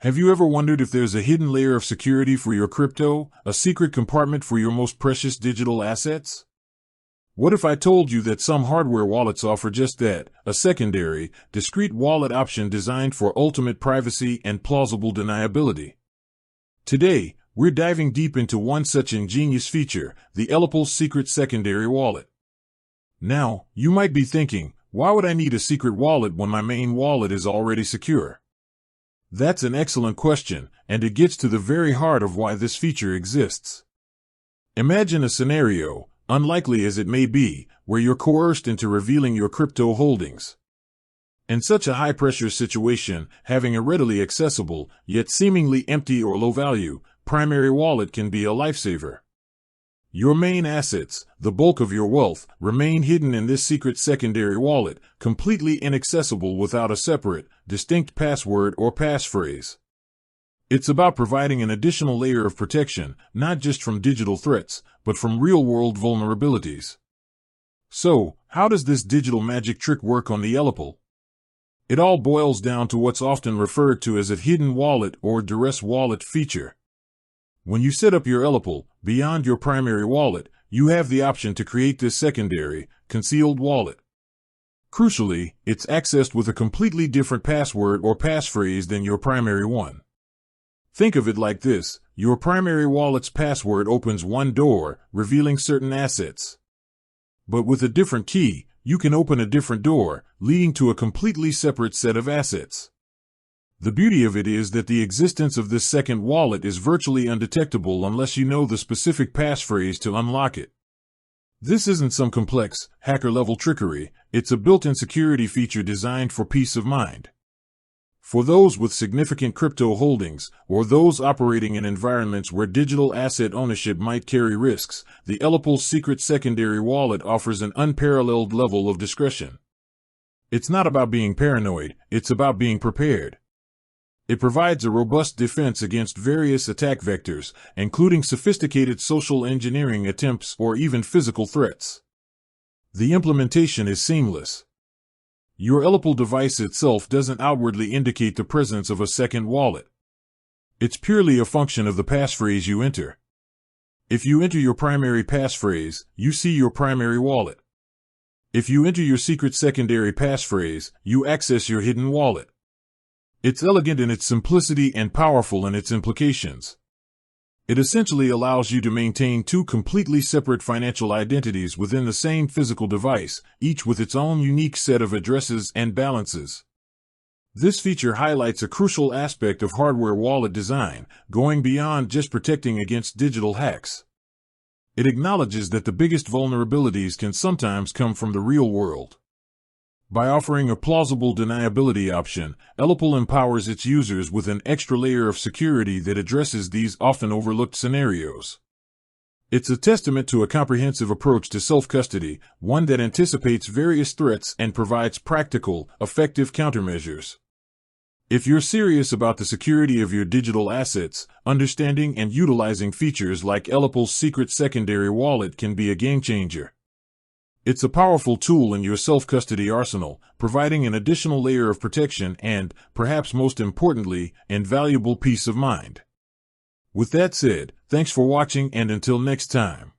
Have you ever wondered if there's a hidden layer of security for your crypto, a secret compartment for your most precious digital assets? What if I told you that some hardware wallets offer just that, a secondary, discrete wallet option designed for ultimate privacy and plausible deniability? Today, we're diving deep into one such ingenious feature, the ELLIPAL secret secondary wallet. Now, you might be thinking, why would I need a secret wallet when my main wallet is already secure? That's an excellent question, and it gets to the very heart of why this feature exists. Imagine a scenario, unlikely as it may be, where you're coerced into revealing your crypto holdings. In such a high-pressure situation, having a readily accessible, yet seemingly empty or low-value, primary wallet can be a lifesaver. Your main assets, the bulk of your wealth, remain hidden in this secret secondary wallet, completely inaccessible without a separate, distinct password or passphrase. It's about providing an additional layer of protection, not just from digital threats, but from real-world vulnerabilities. So, how does this digital magic trick work on the ELLIPAL? It all boils down to what's often referred to as a hidden wallet or duress wallet feature. When you set up your ELLIPAL, beyond your primary wallet, you have the option to create this secondary, concealed wallet. Crucially, it's accessed with a completely different password or passphrase than your primary one. Think of it like this: your primary wallet's password opens one door, revealing certain assets. But with a different key, you can open a different door, leading to a completely separate set of assets. The beauty of it is that the existence of this second wallet is virtually undetectable unless you know the specific passphrase to unlock it. This isn't some complex, hacker-level trickery, it's a built-in security feature designed for peace of mind. For those with significant crypto holdings, or those operating in environments where digital asset ownership might carry risks, the ELLIPAL secret secondary wallet offers an unparalleled level of discretion. It's not about being paranoid, it's about being prepared. It provides a robust defense against various attack vectors, including sophisticated social engineering attempts or even physical threats. The implementation is seamless. Your ELLIPAL device itself doesn't outwardly indicate the presence of a second wallet. It's purely a function of the passphrase you enter. If you enter your primary passphrase, you see your primary wallet. If you enter your secret secondary passphrase, you access your hidden wallet. It's elegant in its simplicity and powerful in its implications. It essentially allows you to maintain two completely separate financial identities within the same physical device, each with its own unique set of addresses and balances. This feature highlights a crucial aspect of hardware wallet design, going beyond just protecting against digital hacks. It acknowledges that the biggest vulnerabilities can sometimes come from the real world. By offering a plausible deniability option, ELLIPAL empowers its users with an extra layer of security that addresses these often overlooked scenarios. It's a testament to a comprehensive approach to self-custody, one that anticipates various threats and provides practical, effective countermeasures. If you're serious about the security of your digital assets, understanding and utilizing features like ELLIPAL's secret secondary wallet can be a game-changer. It's a powerful tool in your self-custody arsenal, providing an additional layer of protection and, perhaps most importantly, invaluable peace of mind. With that said, thanks for watching, and until next time.